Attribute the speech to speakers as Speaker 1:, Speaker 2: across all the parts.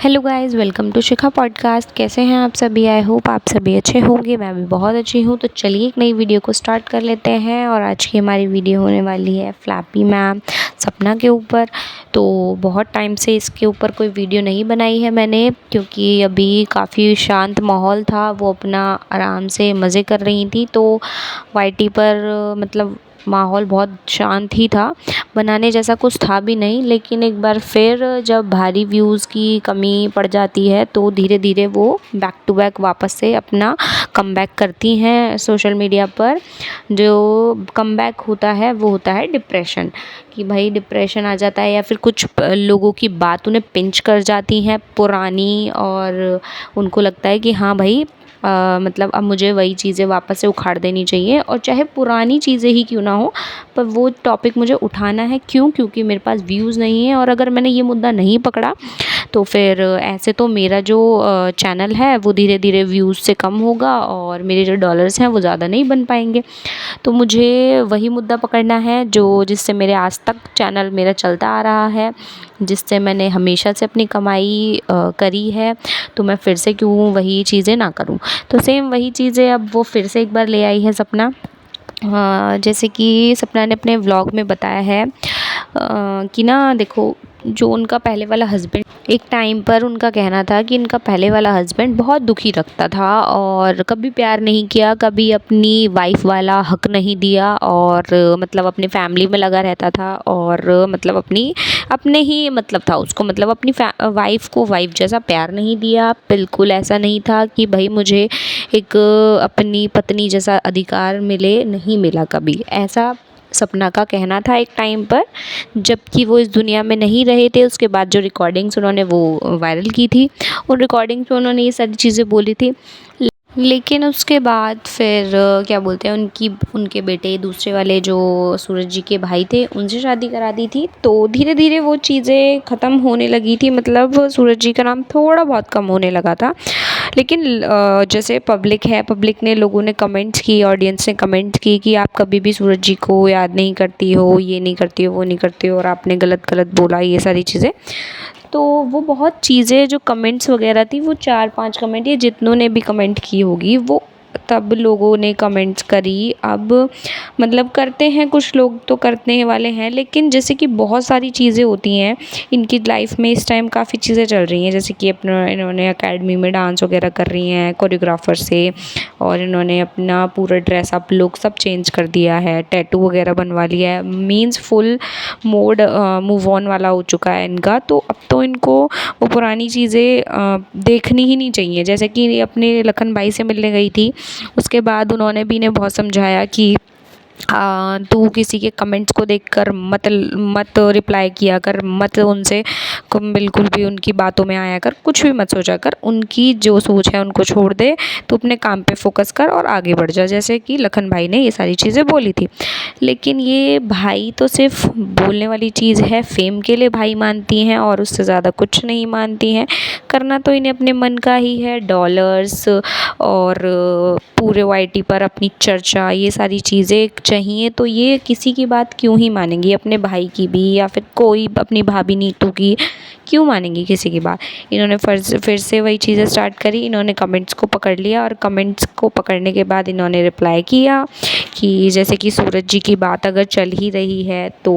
Speaker 1: Hello guys, welcome to Shikha podcast. कैसे हैं आप सभी? आई होप आप सभी अच्छे होंगे। मैं भी बहुत अच्छी हूँ। तो चलिए एक नई वीडियो को स्टार्ट कर लेते हैं। और आज की हमारी वीडियो होने वाली है फ्लैपी मैम सपना के ऊपर। तो बहुत टाइम से इसके ऊपर कोई वीडियो नहीं बनाई है मैंने, क्योंकि अभी काफ़ी शांत माहौल था। वो अपना आराम से मज़े कर रही थी। तो वाईटी पर मतलब माहौल बहुत शांत ही था, बनाने जैसा कुछ था भी नहीं। लेकिन एक बार फिर जब भारी व्यूज़ की कमी पड़ जाती है तो धीरे धीरे वो बैक टू बैक वापस से अपना कमबैक करती हैं सोशल मीडिया पर। जो कमबैक होता है वो होता है डिप्रेशन, कि भाई डिप्रेशन आ जाता है या फिर कुछ लोगों की बात उन्हें पिंच कर जाती हैं पुरानी, और उनको लगता है कि हाँ भाई मतलब अब मुझे वही चीज़ें वापस से उखाड़ देनी चाहिए, और चाहे पुरानी चीज़ें ही क्यों ना हो, पर वो टॉपिक मुझे उठाना है। क्यों? क्योंकि मेरे पास व्यूज़ नहीं है, और अगर मैंने ये मुद्दा नहीं पकड़ा तो फिर ऐसे तो मेरा जो चैनल है वो धीरे धीरे व्यूज़ से कम होगा, और मेरे जो डॉलर्स हैं वो ज़्यादा नहीं बन पाएंगे। तो मुझे वही मुद्दा पकड़ना है जो जिससे मेरे आज तक चैनल मेरा चलता आ रहा है, जिससे मैंने हमेशा से अपनी कमाई करी है। तो मैं फिर से क्यों वही चीज़ें ना करूं। तो सेम वही चीज़ें अब वो फिर से एक बार ले आई है सपना। जैसे कि सपना ने अपने व्लॉग में बताया है कि ना देखो, जो उनका पहले वाला हस्बैंड, एक टाइम पर उनका कहना था कि इनका पहले वाला हस्बैंड बहुत दुखी रखता था, और कभी प्यार नहीं किया, कभी अपनी वाइफ वाला हक नहीं दिया, और मतलब अपनी फैमिली में लगा रहता था, और मतलब अपने ही मतलब था उसको, मतलब अपनी वाइफ को वाइफ जैसा प्यार नहीं दिया। बिल्कुल ऐसा नहीं था कि भाई मुझे एक अपनी पत्नी जैसा अधिकार मिले, नहीं मिला कभी ऐसा। सपना का कहना था एक टाइम पर, जबकि वो इस दुनिया में नहीं रहे थे। उसके बाद जो रिकॉर्डिंग्स उन्होंने वो वायरल की थी, उन रिकॉर्डिंग्स में उन्होंने ये सारी चीज़ें बोली थी। लेकिन उसके बाद फिर क्या बोलते हैं, उनके बेटे दूसरे वाले जो सूरज जी के भाई थे उनसे शादी करा दी थी। तो धीरे धीरे वो चीज़ें ख़त्म होने लगी थी, मतलब सूरज जी का नाम थोड़ा बहुत कम होने लगा था। लेकिन जैसे पब्लिक है, पब्लिक ने, लोगों ने कमेंट्स की, ऑडियंस ने कमेंट्स की कि आप कभी भी सूरज जी को याद नहीं करती हो, ये नहीं करती हो, वो नहीं करती हो, और आपने गलत गलत बोला, ये सारी चीज़ें। तो वो बहुत चीज़ें जो कमेंट्स वगैरह थी, वो 4-5 कमेंट या जितनों ने भी कमेंट की होगी, वो तब लोगों ने कमेंट्स करी। अब मतलब करते हैं कुछ लोग, तो करने वाले हैं, लेकिन जैसे कि बहुत सारी चीज़ें होती हैं इनकी लाइफ में। इस टाइम काफ़ी चीज़ें चल रही हैं, जैसे कि अपना इन्होंने एकेडमी में डांस वगैरह कर रही हैं कोरियोग्राफर से, और इन्होंने अपना पूरा ड्रेस अप लुक सब चेंज कर दिया है, टैटू वगैरह बनवा लिया है, means full mode move on वाला हो चुका है इनका। तो अब तो इनको वो पुरानी चीज़ें देखनी ही नहीं चाहिए। जैसे कि अपने लखन भाई से मिलने गई थी, उसके बाद उन्होंने भी इन्हें बहुत समझाया कि तू किसी के कमेंट्स को देखकर मत रिप्लाई किया कर, मत उनसे बिल्कुल भी उनकी बातों में आया कर, कुछ भी मत सोचा कर, उनकी जो सोच है उनको छोड़ दे, तू अपने काम पे फोकस कर और आगे बढ़ जा। जैसे कि लखन भाई ने ये सारी चीज़ें बोली थी। लेकिन ये भाई तो सिर्फ बोलने वाली चीज़ है, फेम के लिए भाई मानती हैं, और उससे ज़्यादा कुछ नहीं मानती हैं। करना तो इन्हें अपने मन का ही है, डॉलर्स और पूरे वाईटी पर अपनी चर्चा, ये सारी चीज़ें चाहिए। तो ये किसी की बात क्यों ही मानेंगी, अपने भाई की भी, या फिर कोई अपनी भाभी नीतू की क्यों मानेंगी किसी की बात। इन्होंने फिर से वही चीज़ें स्टार्ट करी। इन्होंने कमेंट्स को पकड़ लिया, और कमेंट्स को पकड़ने के बाद इन्होंने रिप्लाई किया कि जैसे कि सूरज जी की बात अगर चल ही रही है तो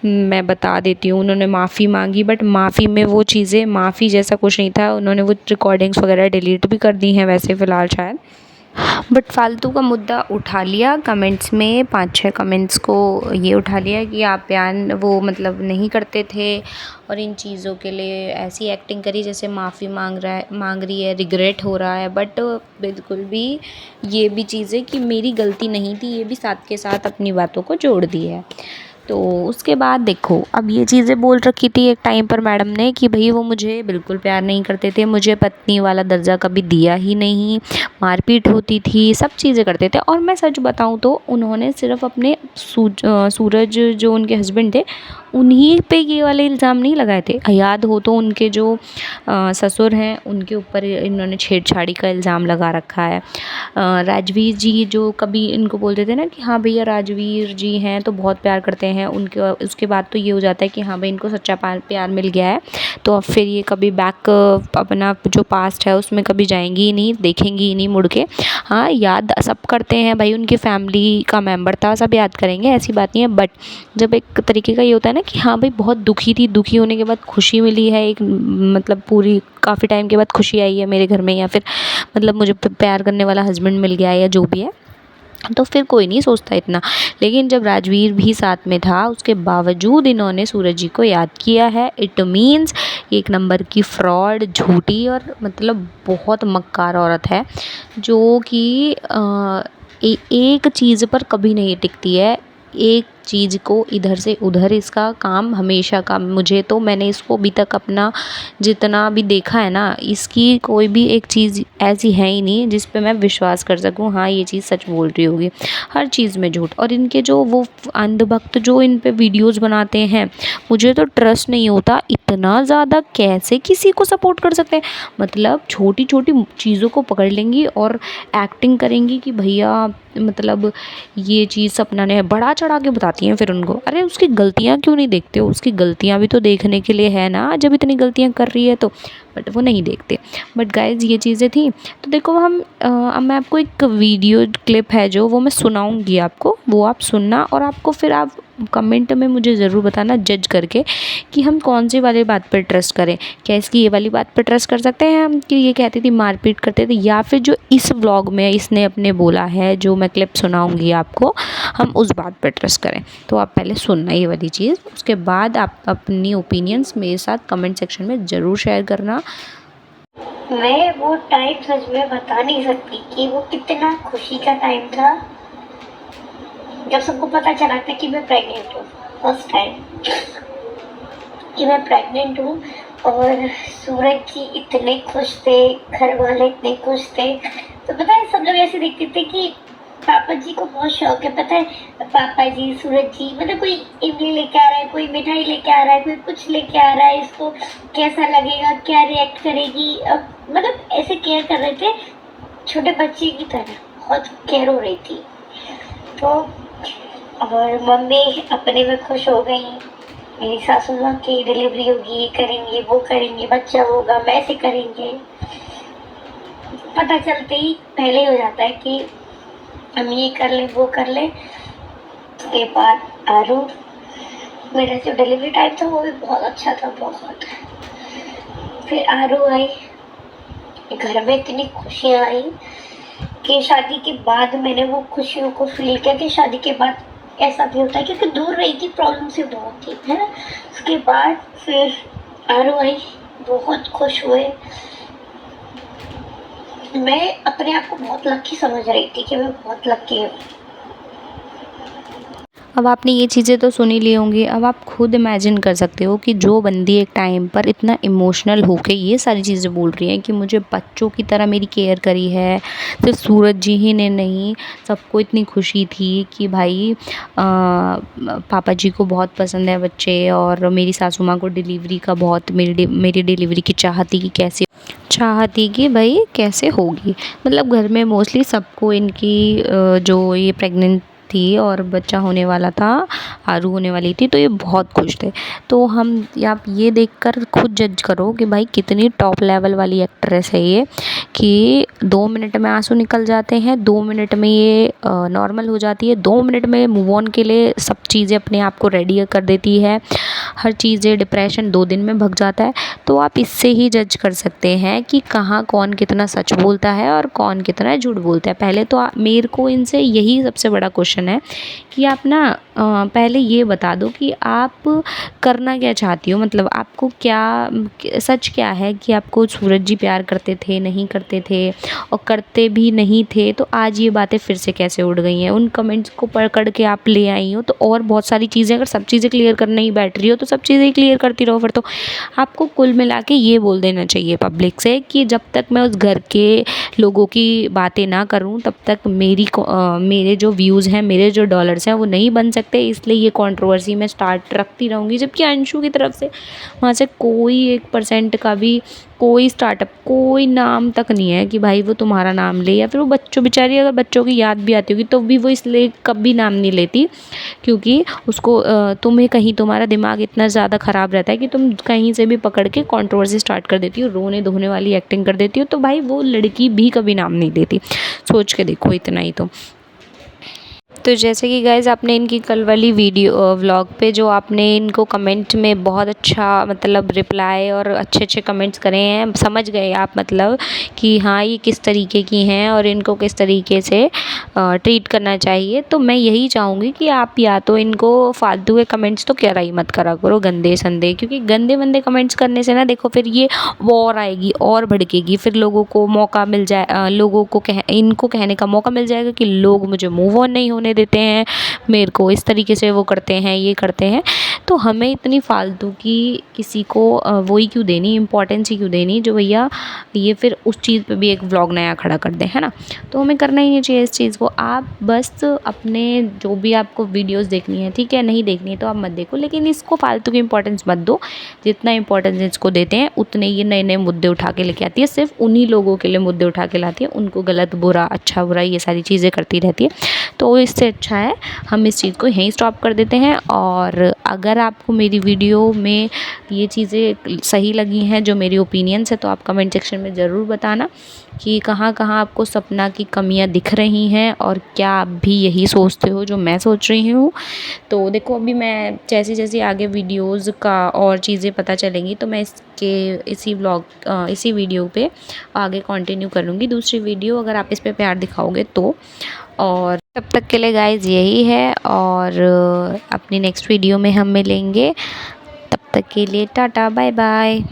Speaker 1: मैं बता देती हूँ। उन्होंने माफ़ी मांगी, बट माफ़ी में वो चीज़ें, माफ़ी जैसा कुछ नहीं था। उन्होंने वो रिकॉर्डिंग्स वगैरह डिलीट भी कर दी हैं वैसे फ़िलहाल शायद, बट फालतू का मुद्दा उठा लिया कमेंट्स में। 5-6 कमेंट्स को ये उठा लिया कि आप प्यार वो मतलब नहीं करते थे, और इन चीज़ों के लिए ऐसी एक्टिंग करी जैसे माफ़ी मांग रही है, रिग्रेट हो रहा है। बट बिल्कुल भी ये भी चीज़ें कि मेरी गलती नहीं थी, ये भी साथ के साथ अपनी बातों को जोड़ दी है। तो उसके बाद देखो, अब ये चीज़ें बोल रखी थी एक टाइम पर मैडम ने कि भई वो मुझे बिल्कुल प्यार नहीं करते थे, मुझे पत्नी वाला दर्जा कभी दिया ही नहीं, मारपीट होती थी, सब चीज़ें करते थे। और मैं सच बताऊं तो उन्होंने सिर्फ अपने सूरज जो उनके हस्बैंड थे, उन्हीं पे ये वाले इल्ज़ाम नहीं लगाए थे। याद हो तो उनके जो ससुर हैं उनके ऊपर इन्होंने छेड़छाड़ी का इल्ज़ाम लगा रखा है। राजवीर जी जो कभी इनको बोलते थे ना कि हाँ भैया राजवीर जी हैं तो बहुत प्यार करते हैं, उनके उसके बाद तो ये हो जाता है कि हाँ भाई इनको सच्चा प्यार मिल गया है, तो अब फिर ये कभी बैक अपना जो पास्ट है उसमें कभी जाएंगी ही नहीं, देखेंगी ही नहीं मुड़ के। हाँ याद सब करते हैं भाई, उनकी फैमिली का मेंबर था, सब याद करेंगे, ऐसी बात नहीं है। बट जब एक तरीके का ये होता है ना कि हाँ भाई बहुत दुखी थी, दुखी होने के बाद खुशी मिली है, एक मतलब पूरी काफ़ी टाइम के बाद खुशी आई है मेरे घर में, या फिर मतलब मुझे प्यार करने वाला हस्बैंड मिल गया है या जो भी है, तो फिर कोई नहीं सोचता इतना। लेकिन जब राजवीर भी साथ में था उसके बावजूद इन्होंने सूरज जी को याद किया है, इट मीन्स एक नंबर की फ्रॉड, झूठी और मतलब बहुत मक्कार औरत है जो कि एक चीज़ पर कभी नहीं टिकती है, एक चीज़ को इधर से उधर इसका काम हमेशा का। मुझे तो मैंने इसको अभी तक अपना जितना भी देखा है ना, इसकी कोई भी एक चीज़ ऐसी है ही नहीं जिस पे मैं विश्वास कर सकूं हाँ ये चीज़ सच बोल रही होगी, हर चीज़ में झूठ। और इनके जो वो अंधभक्त जो इन पे वीडियोस बनाते हैं, मुझे तो ट्रस्ट नहीं होता, इतना ज़्यादा कैसे किसी को सपोर्ट कर सकते हैं। मतलब छोटी छोटी चीज़ों को पकड़ लेंगी और एक्टिंग करेंगी कि भैया मतलब ये चीज़ सपना ने बढ़ा चढ़ा के बताती हैं फिर उनको। अरे उसकी गलतियाँ क्यों नहीं देखते हो, उसकी गलतियाँ भी तो देखने के लिए है ना, जब इतनी गलतियाँ कर रही है तो। बट वो नहीं देखते। बट गाइज ये चीज़ें थी तो देखो हम अब मैं आपको एक वीडियो क्लिप है जो वो मैं सुनाऊंगी आपको, वो आप सुनना और आपको फिर आप कमेंट में मुझे ज़रूर बताना जज करके कि हम कौन सी वाली बात पर ट्रस्ट करें। क्या इसकी ये वाली बात पर ट्रस्ट कर सकते हैं हम कि ये कहती थी मारपीट करते थे, या फिर जो इस व्लॉग में इसने अपने बोला है जो मैं क्लिप सुनाऊंगी आपको, हम उस बात पर ट्रस्ट करें। तो आप पहले सुनना ये वाली चीज़, उसके बाद आप अपनी ओपिनियंस मेरे साथ कमेंट सेक्शन में ज़रूर शेयर करना।
Speaker 2: मैं वो टाइम सच में बता नहीं सकती कि वो कितना खुशी का टाइम था जब सबको पता चला था कि मैं प्रेग्नेंट हूँ, फर्स्ट टाइम कि मैं प्रेग्नेंट हूँ। और सूरज जी इतने खुश थे, घर वाले इतने खुश थे। तो पता है सब लोग ऐसे देखते थे कि पापा जी को बहुत शौक है, पता है पापा जी सूरज जी मतलब कोई इमली लेके आ रहा है, कोई मिठाई लेके आ रहा है, कोई कुछ लेके आ रहा है, इसको कैसा लगेगा, क्या रिएक्ट करेगी, अब मतलब ऐसे केयर कर रहे थे छोटे बच्चे की तरह, बहुत केयर हो रही थी। तो और मम्मी अपने में खुश हो गई, मेरी सासू माँ की डिलीवरी होगी, ये करेंगे वो करेंगे, बच्चा होगा वैसे करेंगे। पता चलते ही पहले हो जाता है कि हम ये कर ले वो कर ले। उसके बाद आरू, मेरा जो डिलीवरी टाइम था वो भी बहुत अच्छा था, बहुत। फिर आरू आई, घर में इतनी खुशियाँ आई कि शादी के बाद मैंने वो खुशियों को फील किया कि शादी के बाद ऐसा भी होता है, क्योंकि दूर रही थी, प्रॉब्लम से बहुत थी, है ना। उसके बाद फिर आरू आई, बहुत खुश हुए। मैं अपने आप को बहुत लकी समझ रही थी कि मैं बहुत लकी हूँ।
Speaker 1: अब आपने ये चीज़ें तो सुन ही ली होंगी, अब आप खुद इमेजिन कर सकते हो कि जो बंदी एक टाइम पर इतना इमोशनल होके ये सारी चीज़ें बोल रही है कि मुझे बच्चों की तरह मेरी केयर करी है, सिर्फ सूरज जी ही ने नहीं, सबको इतनी खुशी थी कि भाई पापा जी को बहुत पसंद है बच्चे, और मेरी सासू माँ को डिलीवरी का बहुत, मेरी डिलीवरी की चाहती कि कैसे चाहती कि भाई कैसे होगी। मतलब घर में मोस्टली सबको इनकी जो ये प्रेग्नेंट थी और बच्चा होने वाला था, आरू होने वाली थी, तो ये बहुत खुश थे। तो हम आप ये देखकर खुद जज करो कि भाई कितनी टॉप लेवल वाली एक्ट्रेस है ये, कि 2 मिनट में आंसू निकल जाते हैं, 2 मिनट में ये नॉर्मल हो जाती है, 2 मिनट में मूव ऑन के लिए सब चीज़ें अपने आप को रेडी कर देती है, हर चीज़ें, डिप्रेशन 2 दिन में भग जाता है। तो आप इससे ही जज कर सकते हैं कि कहाँ कौन कितना सच बोलता है और कौन कितना झूठ बोलता है। पहले तो मेरे को इनसे यही सबसे बड़ा क्वेश्चन है कि आप ना पहले ये बता दो कि आप करना क्या चाहती हो, मतलब आपको क्या सच क्या है कि आपको सूरज जी प्यार करते थे, नहीं करते थे, और करते भी नहीं थे तो आज ये बातें फिर से कैसे उड़ गई हैं। उन कमेंट्स को पढ़ कर के आप ले आई हो तो और बहुत सारी चीज़ें, अगर सब चीज़ें क्लियर करने ही बैठ रही हो तो सब चीज़ें क्लियर करती रहो। फिर तो आपको कुल मिला के ये बोल देना चाहिए पब्लिक से कि जब तक मैं उस घर के लोगों की बातें ना करूं तब तक मेरे जो व्यूज़ हैं, मेरे जो डॉलर्स हैं वो नहीं बन सकते, इसलिए ये कंट्रोवर्सी मैं स्टार्ट रखती रहूँगी। जबकि अंशु की तरफ से वहाँ से कोई 1% का भी कोई स्टार्टअप, कोई नाम तक नहीं है कि भाई वो तुम्हारा नाम ले, या फिर वो बच्चों बेचारी अगर बच्चों की याद भी आती होगी तो भी वो इसलिए कभी नाम नहीं लेती क्योंकि उसको तुम्हें कहीं तुम्हारा दिमाग इतना ज़्यादा ख़राब रहता है कि तुम कहीं से भी पकड़ के कंट्रोवर्सी स्टार्ट कर देती हो, रोने धोने वाली एक्टिंग कर देती हो। तो भाई वो लड़की भी कभी नाम नहीं लेती, सोच के देखो इतना ही। तो जैसे कि गाइज़ आपने इनकी कल वाली वीडियो व्लॉग पे जो आपने इनको कमेंट में बहुत अच्छा मतलब रिप्लाई और अच्छे कमेंट्स करे हैं, समझ गए आप मतलब कि हाँ ये किस तरीके की हैं और इनको किस तरीके से ट्रीट करना चाहिए। तो मैं यही चाहूँगी कि आप या तो इनको फालतू के कमेंट्स तो करा ही मत करा करो, गंदे संदे, क्योंकि गंदे वंदे कमेंट्स करने से ना देखो फिर ये वॉर आएगी और भड़केगी, फिर लोगों को मौका मिल जाए, लोगों को इनको कहने का मौका मिल जाएगा कि लोग मुझे मूव ऑन नहीं होने देते हैं, मेरे को इस तरीके से वो करते हैं, ये करते हैं। तो हमें इतनी फालतू की किसी को वो ही क्यों देनी, इम्पोर्टेंस ही क्यों देनी जो भैया ये फिर उस चीज़ पे भी एक व्लॉग नया खड़ा कर दे, है ना। तो हमें करना ही नहीं चाहिए इस चीज़ को। आप बस अपने जो भी आपको वीडियोस देखनी है, ठीक है, नहीं देखनी है तो आप मत देखो, लेकिन इसको फालतू की इंपॉर्टेंस मत दो। जितना इंपॉर्टेंस इसको देते हैं उतने ये नए नए मुद्दे उठा के लेके आती है, सिर्फ उन्हीं लोगों के लिए मुद्दे उठा के लाती है, उनको गलत बुरा अच्छा बुरा ये सारी चीज़ें करती रहती है। तो इससे अच्छा है हम इस चीज़ को यहीं स्टॉप कर देते हैं। और अगर आपको मेरी वीडियो में ये चीज़ें सही लगी हैं जो मेरी ओपिनियंस है तो आप कमेंट सेक्शन में ज़रूर बताना कि कहाँ कहाँ आपको सपना की कमियां दिख रही हैं और क्या आप भी यही सोचते हो जो मैं सोच रही हूँ। तो देखो अभी मैं जैसे जैसे आगे वीडियोज़ का और चीज़ें पता चलेंगी तो मैं इसी वीडियो पे आगे कंटिन्यू करूँगी दूसरी वीडियो, अगर आप इस पे प्यार दिखाओगे तो। और तब तक के लिए गाइज़ यही है, और अपनी नेक्स्ट वीडियो में हम मिलेंगे। तब तक के लिए टाटा बाय बाय।